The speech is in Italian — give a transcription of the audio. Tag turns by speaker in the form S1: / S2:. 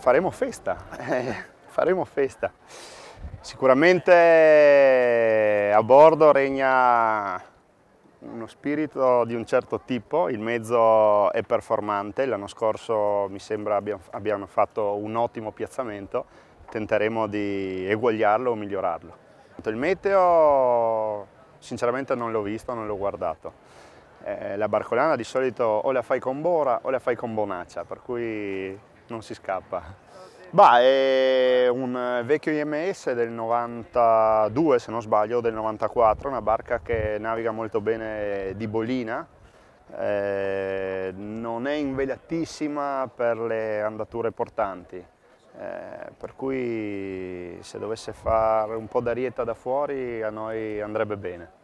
S1: faremo festa, faremo festa. Sicuramente a bordo regna uno spirito di un certo tipo, il mezzo è performante, l'anno scorso mi sembra abbiano fatto un ottimo piazzamento, tenteremo di eguagliarlo o migliorarlo. Il meteo sinceramente non l'ho visto, non l'ho guardato. La barcolana di solito o la fai con bora o la fai con bonaccia, per cui non si scappa. Bah, è un vecchio IMS del 92, se non sbaglio, o del 94, una barca che naviga molto bene di bolina, non è invelatissima per le andature portanti, per cui se dovesse fare un po' d'arietta da fuori a noi andrebbe bene.